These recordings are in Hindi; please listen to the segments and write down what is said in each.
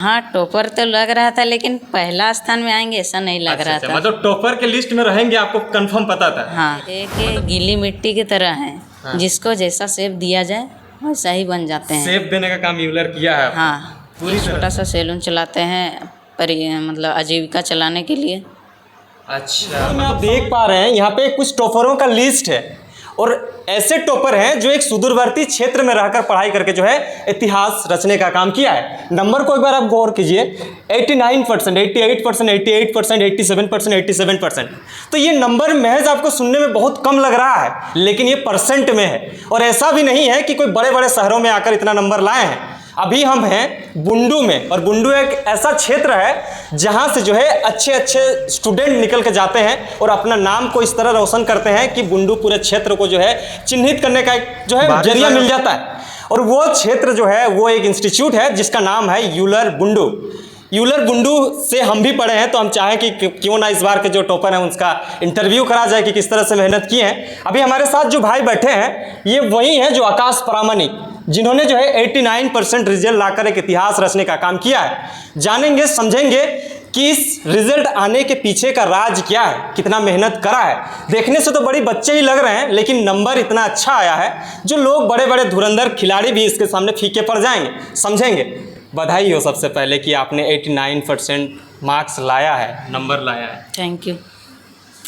हाँ, टॉपर तो लग रहा था, लेकिन पहला स्थान में आएंगे ऐसा नहीं लग रहा था। मतलब टॉपर के लिस्ट में रहेंगे आपको कंफर्म पता था? हाँ, एक गीली मिट्टी की तरह है। हाँ। जिसको जैसा शेप दिया जाए वैसा ही बन जाते हैं। शेप देने का काम यूलर किया है? हाँ, पूरी छोटा सा सैलून चलाते हैं मतलब आजीविका चलाने के लिए। अच्छा, आप देख पा रहे हैं यहाँ पे कुछ टॉपरों का लिस्ट है, और ऐसे टॉपर हैं जो एक सुदूरवर्ती क्षेत्र में रहकर पढ़ाई करके जो है इतिहास रचने का काम किया है। नंबर को एक बार आप गौर कीजिए, 89%, 88%, 88%, 87%, 87%। तो ये नंबर महज आपको सुनने में बहुत कम लग रहा है, लेकिन ये परसेंट में है। और ऐसा भी नहीं है कि कोई बड़े बड़े शहरों में आकर इतना नंबर लाए हैं। अभी हम हैं बुंडू में, और बुंडू एक ऐसा क्षेत्र है जहां से जो है अच्छे अच्छे स्टूडेंट निकल के जाते हैं और अपना नाम को इस तरह रोशन करते हैं कि बुंडू पूरे क्षेत्र को जो है चिन्हित करने का एक जो है जरिया मिल जाता है। और वो क्षेत्र जो है वो एक इंस्टीट्यूट है जिसका नाम है यूलर बुंडू। यूलर बुंडू से हम भी पढ़े हैं, तो हम चाहें कि क्यों ना इस बार के जो टॉपर हैं उसका इंटरव्यू करा जाए कि किस तरह से मेहनत की है। अभी हमारे साथ जो भाई बैठे हैं ये वही हैं जो आकाश प्रामाणिक, जिन्होंने जो है 89% रिजल्ट लाकर एक इतिहास रचने का काम किया है। जानेंगे समझेंगे कि इस रिजल्ट आने के पीछे का राज क्या है, कितना मेहनत करा है। देखने से तो बड़ी बच्चे ही लग रहे हैं, लेकिन नंबर इतना अच्छा आया है जो लोग बड़े बड़े धुरंधर खिलाड़ी भी इसके सामने फीके पड़ जाएंगे। समझेंगे। बधाई हो सबसे पहले कि आपने 89% मार्क्स लाया है, नंबर लाया है। Thank you.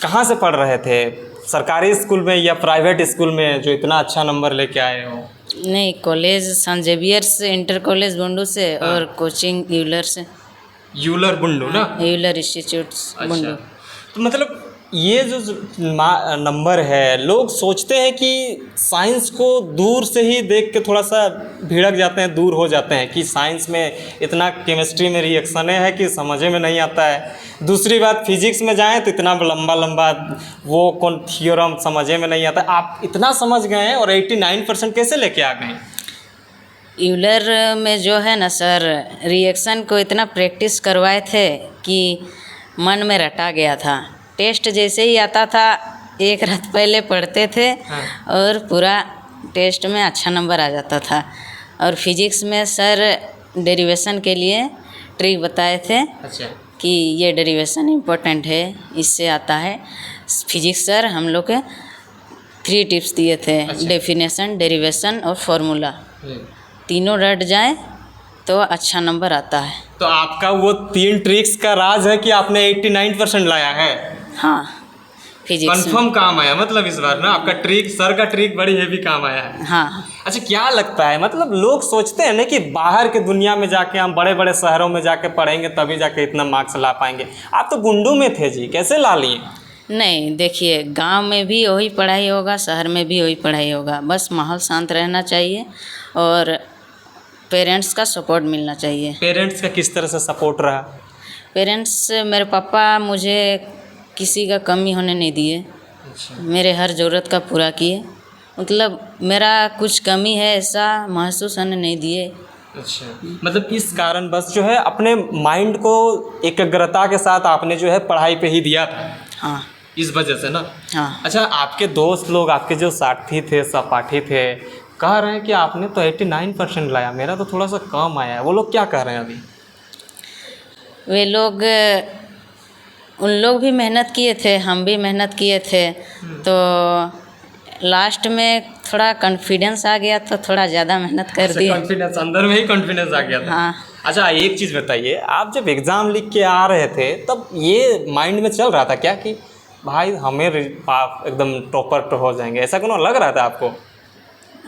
कहाँ से पढ़ रहे थे, सरकारी स्कूल में या प्राइवेट स्कूल में जो इतना अच्छा नंबर लेके आए हो? नहीं, college saint Xavier's inter college Bundu से, हाँ। और कोचिंग यूलर से। यूलर बुंडू ना? Euler institutes Bundu. तो मतलब ये जो नंबर है, लोग सोचते हैं कि साइंस को दूर से ही देख के थोड़ा सा भिड़क जाते हैं, दूर हो जाते हैं कि साइंस में इतना केमिस्ट्री में रिएक्शन है कि समझे में नहीं आता है। दूसरी बात, फिजिक्स में जाएं तो इतना लंबा लंबा वो कौन थ्योरम समझे में नहीं आता। आप इतना समझ गए हैं और 89% कैसे लेके आ गए? यूलर में जो है ना सर, रिएक्शन को इतना प्रैक्टिस करवाए थे कि मन में रटा गया था। टेस्ट जैसे ही आता था एक रात पहले पढ़ते थे। हाँ। और पूरा टेस्ट में अच्छा नंबर आ जाता था। और फिजिक्स में सर डेरिवेशन के लिए ट्रिक बताए थे। अच्छा। कि ये डेरिवेशन इम्पोर्टेंट है, इससे आता है। फिजिक्स सर हम लोग के 3 टिप्स दिए थे। अच्छा। डेफिनेशन, डेरिवेशन और फॉर्मूला। तीनों रट जाए तो अच्छा नंबर आता है। तो आपका वो 3 ट्रिक्स का राज है कि आपने 89% लाया है? हाँ, फिजिक्स कंफर्म काम आया मतलब इस बार ना आपका ट्रिक, सर का ट्रिक बड़ी हेवी काम आया है। हाँ। अच्छा, क्या लगता है, मतलब लोग सोचते हैं ना कि बाहर के दुनिया में जाके हम बड़े बड़े शहरों में जाके पढ़ेंगे तभी जाके इतना मार्क्स ला पाएंगे। आप तो बुंडू में थे जी, कैसे ला लिए? नहीं, देखिए गांव में भी वही पढ़ाई होगा, शहर में भी वही पढ़ाई होगा। बस माहौल शांत रहना चाहिए और पेरेंट्स का सपोर्ट मिलना चाहिए। पेरेंट्स का किस तरह से सपोर्ट रहा? पेरेंट्स, मेरे पापा मुझे किसी का कमी होने नहीं दिए। अच्छा। मेरे हर ज़रूरत का पूरा किए। मतलब मेरा कुछ कमी है ऐसा महसूस होने नहीं दिए। अच्छा, मतलब इस कारण बस जो है अपने माइंड को एकाग्रता के साथ आपने जो है पढ़ाई पे ही दिया था। हाँ। इस वजह से ना? हाँ। अच्छा, आपके दोस्त लोग, आपके जो साथी थे, सहपाठी थे, कह रहे हैं कि आपने तो 89% लाया, मेरा तो थोड़ा सा कम आया है। वो लोग क्या कह रहे हैं अभी? वे लोग, उन लोग भी मेहनत किए थे, हम भी मेहनत किए थे। तो लास्ट में थोड़ा कॉन्फिडेंस आ गया तो थोड़ा ज़्यादा मेहनत कर दी। कॉन्फिडेंस, अंदर में ही कॉन्फिडेंस आ गया था। हाँ। अच्छा, एक चीज़ बताइए, आप जब एग्ज़ाम लिख के आ रहे थे तब ये माइंड में चल रहा था क्या कि भाई हमें एकदम टॉपर तो हो जाएंगे, ऐसा कोनो लग रहा था आपको?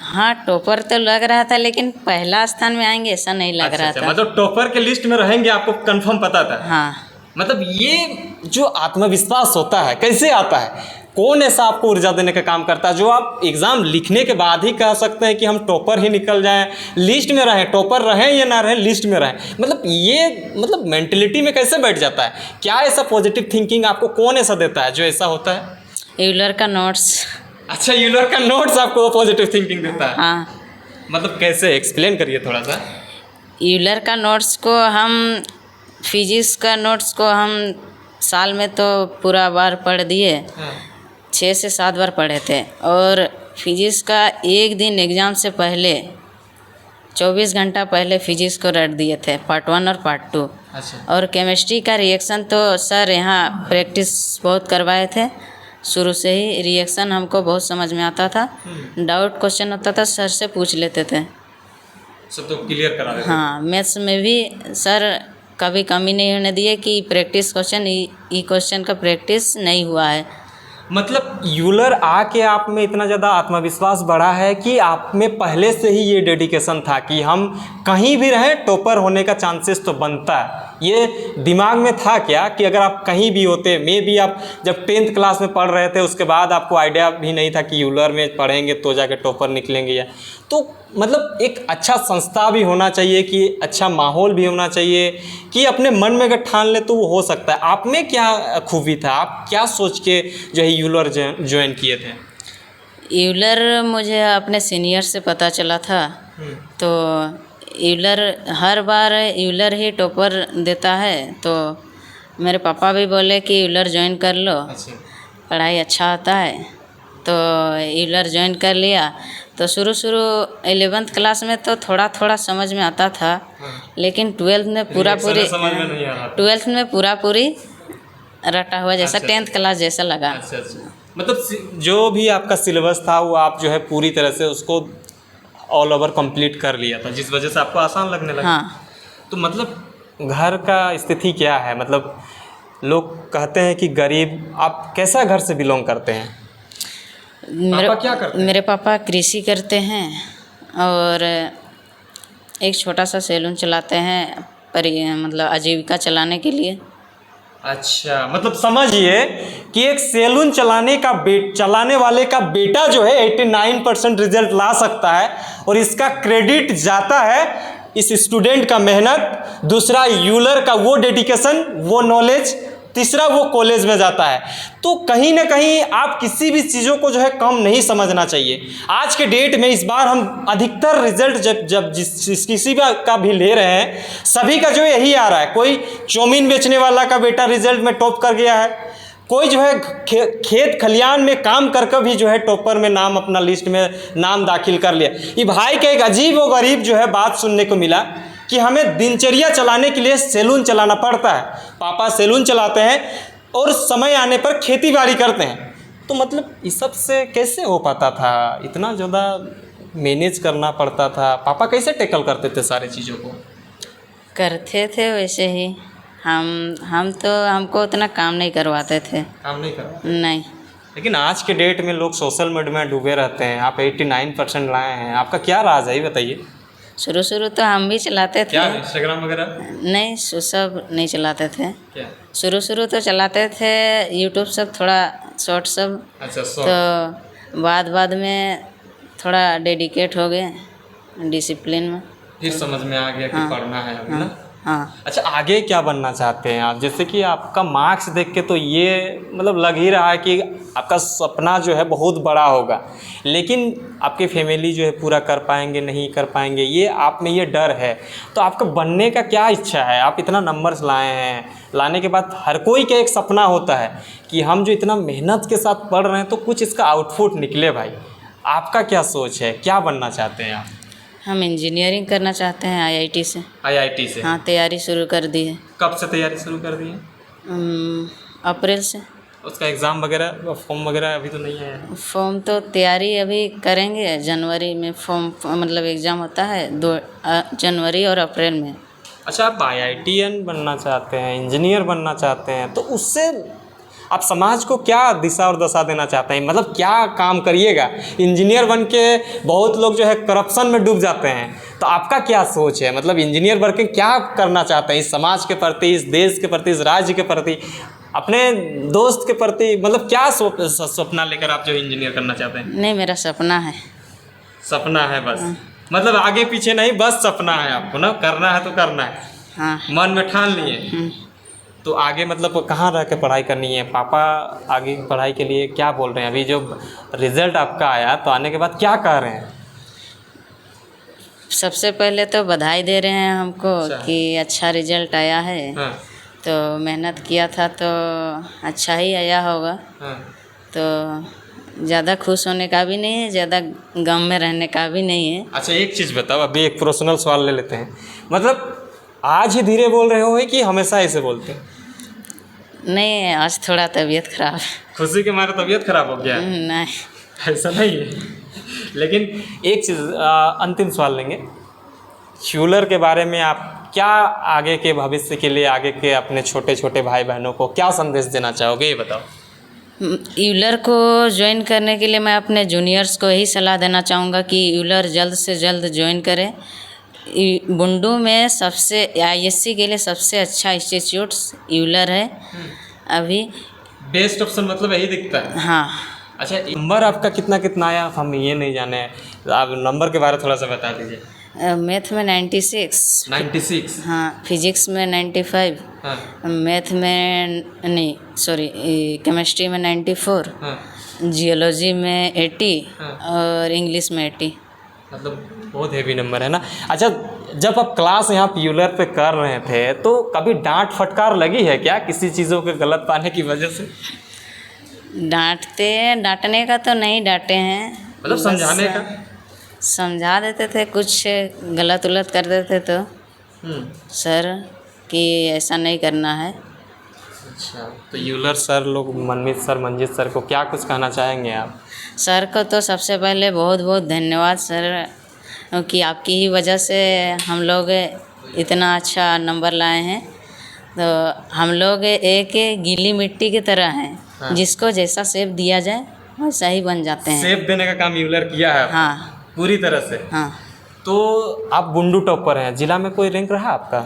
हाँ, टॉपर तो लग रहा था, लेकिन पहला स्थान में आएंगे ऐसा नहीं लग रहा था। मतलब टॉपर के लिस्ट में रहेंगे आपको कंफर्म पता था? हाँ। मतलब ये जो आत्मविश्वास होता है कैसे आता है, कौन ऐसा आपको ऊर्जा देने का काम करता है जो आप एग्ज़ाम लिखने के बाद ही कह सकते हैं कि हम टॉपर ही निकल जाएं, लिस्ट में रहें, टॉपर रहें या ना रहें लिस्ट में रहें? मतलब ये मतलब मेंटलिटी में कैसे बैठ जाता है? क्या ऐसा पॉजिटिव थिंकिंग आपको कौन ऐसा देता है जो ऐसा होता है? यूलर का नोट्स। अच्छा, यूलर का नोट्स आपको पॉजिटिव थिंकिंग देता है? हाँ। मतलब कैसे, एक्सप्लेन करिए थोड़ा सा। यूलर का नोट्स को हम, फिजिक्स का नोट्स को हम साल में तो पूरा बार पढ़ दिए। हाँ। 6 से 7 बार पढ़े थे। और फिजिक्स का एक दिन एग्ज़ाम से पहले 24 घंटा पहले फिजिक्स को रट दिए थे, पार्ट 1 और पार्ट 2। अच्छा। और केमिस्ट्री का रिएक्शन तो सर यहाँ प्रैक्टिस बहुत करवाए थे, शुरू से ही रिएक्शन हमको बहुत समझ में आता था। डाउट क्वेश्चन होता था सर से पूछ लेते थे, सब तो क्लियर करा देते। हाँ। मैथ्स में भी सर कभी कमी नहीं होने दिए कि प्रैक्टिस क्वेश्चन ई क्वेश्चन का प्रैक्टिस नहीं हुआ है। मतलब यूलर आके आप में इतना ज़्यादा आत्मविश्वास बढ़ा है कि आप में पहले से ही ये डेडिकेशन था कि हम कहीं भी रहें टॉपर होने का चांसेस तो बनता है। ये दिमाग में था क्या कि अगर आप कहीं भी होते, मे भी आप जब 10th क्लास में पढ़ रहे थे उसके बाद आपको आइडिया भी नहीं था कि यूलर में पढ़ेंगे तो जाके टॉपर निकलेंगे, या तो मतलब एक अच्छा संस्था भी होना चाहिए कि अच्छा माहौल भी होना चाहिए कि अपने मन में अगर ठान ले तो वो हो सकता है। आप में क्या खूबी था, आप क्या सोच के जो है यूलर ज्वाइन किए थे? यूलर मुझे अपने सीनियर से पता चला था, तो यूलर हर बार यूलर ही टॉपर देता है, तो मेरे पापा भी बोले कि यूलर ज्वाइन कर लो, पढ़ाई अच्छा आता है। तो यूलर ज्वाइन कर लिया। तो शुरू 11th क्लास में तो थोड़ा थोड़ा समझ में आता था, लेकिन 12th में पूरा पूरी रटा हुआ जैसा 10th क्लास जैसा लगा। अच्छा। मतलब जो भी आपका सिलेबस था वो आप जो है पूरी तरह से उसको ऑल ओवर कंप्लीट कर लिया था, जिस वजह से आपको आसान लगने लगा। हाँ। तो मतलब घर का स्थिति क्या है? मतलब लोग कहते हैं कि गरीब, आप कैसा घर से बिलोंग करते हैं? पापा क्या करते हैं? मेरे पापा कृषि करते हैं और एक छोटा सा सैलून चलाते हैं, मतलब आजीविका चलाने के लिए। अच्छा, मतलब समझिए कि एक सैलून चलाने वाले का बेटा जो है 89% रिजल्ट ला सकता है, और इसका क्रेडिट जाता है इस स्टूडेंट का मेहनत, दूसरा यूलर का वो डेडिकेशन, वो नॉलेज, तीसरा वो कॉलेज में जाता है। तो कहीं ना कहीं आप किसी भी चीज़ों को जो है कम नहीं समझना चाहिए। आज के डेट में इस बार हम अधिकतर रिजल्ट जब किसी का भी ले रहे हैं, सभी का जो है यही आ रहा है। कोई चौमीन बेचने वाला का बेटा रिजल्ट में टॉप कर गया है, कोई जो है खेत खलियान में काम करके भी जो है टॉपर में नाम, अपना लिस्ट में नाम दाखिल कर लिया। ये भाई का एक अजीब व गरीब जो है बात सुनने को मिला कि हमें दिनचर्या चलाने के लिए सैलून चलाना पड़ता है। पापा सैलून चलाते हैं और समय आने पर खेती बाड़ी करते हैं। तो मतलब इस सब से कैसे हो पाता था? इतना ज़्यादा मैनेज करना पड़ता था। पापा कैसे टैकल करते थे सारी चीज़ों को? करते थे वैसे ही। हम तो हमको उतना काम नहीं करवाते थे। काम नहीं करवाते? नहीं। लेकिन आज के डेट में लोग सोशल मीडिया में डूबे रहते हैं। आप 89% लाए हैं, आपका क्या राज है ये बताइए। शुरू तो हम भी चलाते थे। क्या इंस्टाग्राम वगैरह? नहीं, सब नहीं चलाते थे। क्या? शुरू तो चलाते थे यूट्यूब सब, थोड़ा शॉर्ट सब। अच्छा, तो बाद में थोड़ा डेडिकेट हो गए डिसिप्लिन में, फिर समझ में आ गया कि पढ़ना है अभी ना। हाँ। अच्छा, आगे क्या बनना चाहते हैं आप? जैसे कि आपका मार्क्स देख के तो ये मतलब लग ही रहा है कि आपका सपना जो है बहुत बड़ा होगा, लेकिन आपकी फैमिली जो है पूरा कर पाएंगे नहीं कर पाएंगे, ये आप में ये डर है। तो आपका बनने का क्या इच्छा है? आप इतना नंबर्स लाए हैं, लाने के बाद हर कोई का एक सपना होता है कि हम जो इतना मेहनत के साथ पढ़ रहे हैं तो कुछ इसका आउटपुट निकले। भाई आपका क्या सोच है, क्या बनना चाहते हैं आप? हम इंजीनियरिंग करना चाहते हैं IIT से। IIT से? हाँ, तैयारी शुरू कर दी है। कब से तैयारी शुरू कर दी है? अप्रैल से। उसका एग्ज़ाम वगैरह, फॉर्म वगैरह अभी तो नहीं है? फॉर्म तो तैयारी अभी करेंगे, जनवरी में फॉर्म मतलब एग्ज़ाम होता है 2 जनवरी और अप्रैल में। अच्छा, आप IITian बनना चाहते हैं, इंजीनियर बनना चाहते हैं, तो उससे आप समाज को क्या दिशा और दशा देना चाहते हैं? मतलब क्या काम करिएगा? इंजीनियर बन के बहुत लोग जो है करप्शन में डूब जाते हैं, तो आपका क्या सोच है? मतलब इंजीनियर बन के क्या करना चाहते हैं इस समाज के प्रति, इस देश के प्रति, इस राज्य के प्रति, अपने दोस्त के प्रति? मतलब क्या सपना लेकर आप जो इंजीनियर करना चाहते हैं? नहीं, मेरा सपना है। सपना है बस? मतलब आगे पीछे नहीं, बस सपना है आपको ना, करना है तो करना है। हाँ। मन में ठान लिए। तो आगे मतलब कहाँ रह के पढ़ाई करनी है? पापा आगे पढ़ाई के लिए क्या बोल रहे हैं? अभी जो रिज़ल्ट आपका आया तो आने के बाद क्या कह रहे हैं? सबसे पहले तो बधाई दे रहे हैं हमको। अच्छा। कि अच्छा रिजल्ट आया है। हाँ। तो मेहनत किया था तो अच्छा ही आया होगा। हाँ। तो ज़्यादा खुश होने का भी नहीं है, ज़्यादा गम में रहने का भी नहीं है। अच्छा एक चीज़ बताओ, अभी एक पर्सनल सवाल ले लेते हैं, मतलब आज ही धीरे बोल रहे हो कि हमेशा ऐसे बोलते हैं? नहीं, आज थोड़ा तबीयत खराब है। खुशी के मारे तबीयत खराब हो गया? नहीं, ऐसा नहीं है। लेकिन एक चीज़ अंतिम सवाल लेंगे, फ्यूलर के बारे में आप क्या आगे के भविष्य के लिए, आगे के अपने छोटे छोटे भाई बहनों को क्या संदेश देना चाहोगे, ये बताओ। यूलर को ज्वाइन करने के लिए मैं अपने जूनियर्स को यही सलाह देना चाहूँगा कि यूलर जल्द से जल्द ज्वाइन करें। बुंडू में सबसे आईएससी के लिए सबसे अच्छा इंस्टीट्यूट यूलर है अभी। बेस्ट ऑप्शन मतलब यही दिखता है? हाँ। अच्छा नंबर आपका कितना कितना आया, हम ये नहीं जाने, आप नंबर के बारे में थोड़ा सा बता दीजिए। मैथ में 96। 96? हाँ, फिजिक्स में 95। हाँ। मैथ में नहीं, सॉरी, केमिस्ट्री में 94। हाँ। जियोलॉजी में 80। हाँ। और इंग्लिश में 80। मतलब बहुत हेवी नंबर है ना। अच्छा जब आप क्लास यहाँ प्यूलर पे कर रहे थे तो कभी डांट फटकार लगी है क्या, किसी चीज़ों के गलत पाने की वजह से? डांटने का तो नहीं डांटे हैं, मतलब समझाने का? समझा देते थे, कुछ गलत उलट कर देते तो सर कि ऐसा नहीं करना है। अच्छा तो यूलर सर लोग, मनमीत सर, मंजीत सर को क्या कुछ कहना चाहेंगे आप? सर को तो सबसे पहले बहुत बहुत धन्यवाद सर, क्योंकि आपकी ही वजह से हम लोग इतना अच्छा नंबर लाए हैं। तो हम लोग एक गीली मिट्टी की तरह हैं। हाँ। जिसको जैसा शेप दिया जाए वैसा ही बन जाते हैं। शेप देने का काम यूलर किया है? हाँ, पूरी तरह से। हाँ। तो आप बुंडू टॉपर हैं, जिला में कोई रैंक रहा आपका?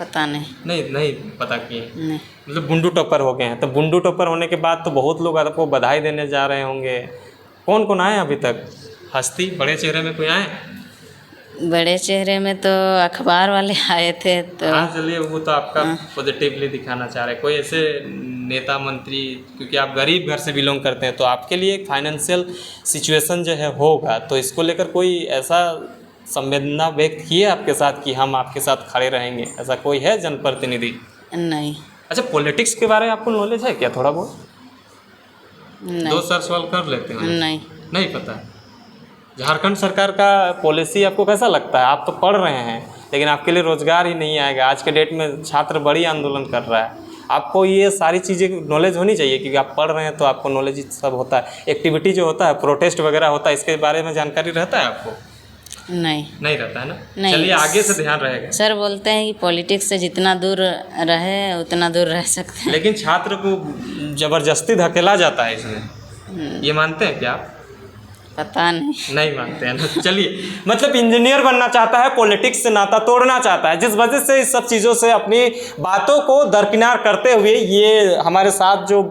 पता नहीं। नहीं पता किए? नहीं। मतलब बुंडू टॉपर हो गए हैं, तो बुंडू टॉपर होने के बाद तो बहुत लोग आपको बधाई देने जा रहे होंगे। कौन कौन आए अभी तक? हस्ती बड़े चेहरे में कोई आए? बड़े चेहरे में तो अखबार वाले आए थे। तो हाँ चलिए, वो तो आपका पॉजिटिवली दिखाना चाह रहे हैं। कोई ऐसे नेता मंत्री, क्योंकि आप गरीब घर से बिलोंग करते हैं तो आपके लिए एक फाइनेंशियल सिचुएशन जो है होगा, तो इसको लेकर कोई ऐसा संवेदना व्यक्त की है आपके साथ कि हम आपके साथ खड़े रहेंगे, ऐसा कोई है जनप्रतिनिधि? नहीं। अच्छा पॉलिटिक्स के बारे में आपको नॉलेज है क्या थोड़ा बहुत? नहीं। 2 सर सवाल कर लेते हैं। नहीं पता। झारखंड सरकार का पॉलिसी आपको कैसा लगता है? आप तो पढ़ रहे हैं लेकिन आपके लिए रोजगार ही नहीं आएगा। आज के डेट में छात्र बड़ी आंदोलन कर रहा है, आपको ये सारी चीज़ें नॉलेज होनी चाहिए क्योंकि आप पढ़ रहे हैं तो आपको नॉलेज सब होता है। एक्टिविटी जो होता है, प्रोटेस्ट वगैरह होता है, इसके बारे में जानकारी रहता है आपको? नहीं रहता है ना। चलिए आगे से ध्यान रहेगा। सर बोलते हैं कि पॉलिटिक्स से जितना दूर रहे उतना दूर रह सकते हैं, लेकिन छात्र को ज़बरदस्ती धकेला जाता है इसमें, ये मानते हैं क्या आप? पता नहीं मानते हैं ना। चलिए, मतलब इंजीनियर बनना चाहता है, पॉलिटिक्स से नाता तोड़ना चाहता है, जिस वजह से इस सब चीज़ों से अपनी बातों को दरकिनार करते हुए ये हमारे साथ जो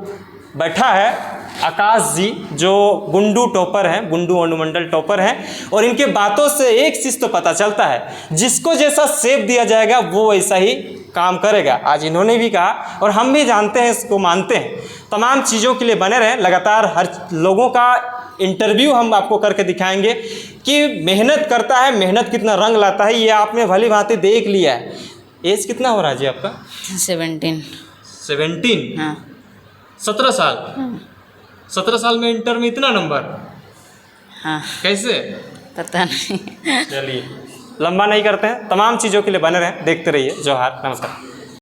बैठा है आकाश जी, जो बुंडू टॉपर हैं, बुंडू अनुमंडल टॉपर हैं, और इनके बातों से एक चीज़ तो पता चलता है, जिसको जैसा शेप दिया जाएगा वो वैसा ही काम करेगा। आज इन्होंने भी कहा और हम भी जानते हैं, इसको मानते हैं। तमाम चीज़ों के लिए बने रहें, लगातार हर लोगों का इंटरव्यू हम आपको करके दिखाएंगे कि मेहनत करता है, मेहनत कितना रंग लाता है, ये आपने भली भांति देख लिया है। एज कितना हो रहा है जी आपका? 17? हाँ। 17 साल? 17 साल में इंटर में इतना नंबर? हाँ। कैसे? पता नहीं। चलिए लंबा नहीं करते हैं, तमाम चीज़ों के लिए बने रहें, देखते रहिए जोहार, नमस्कार।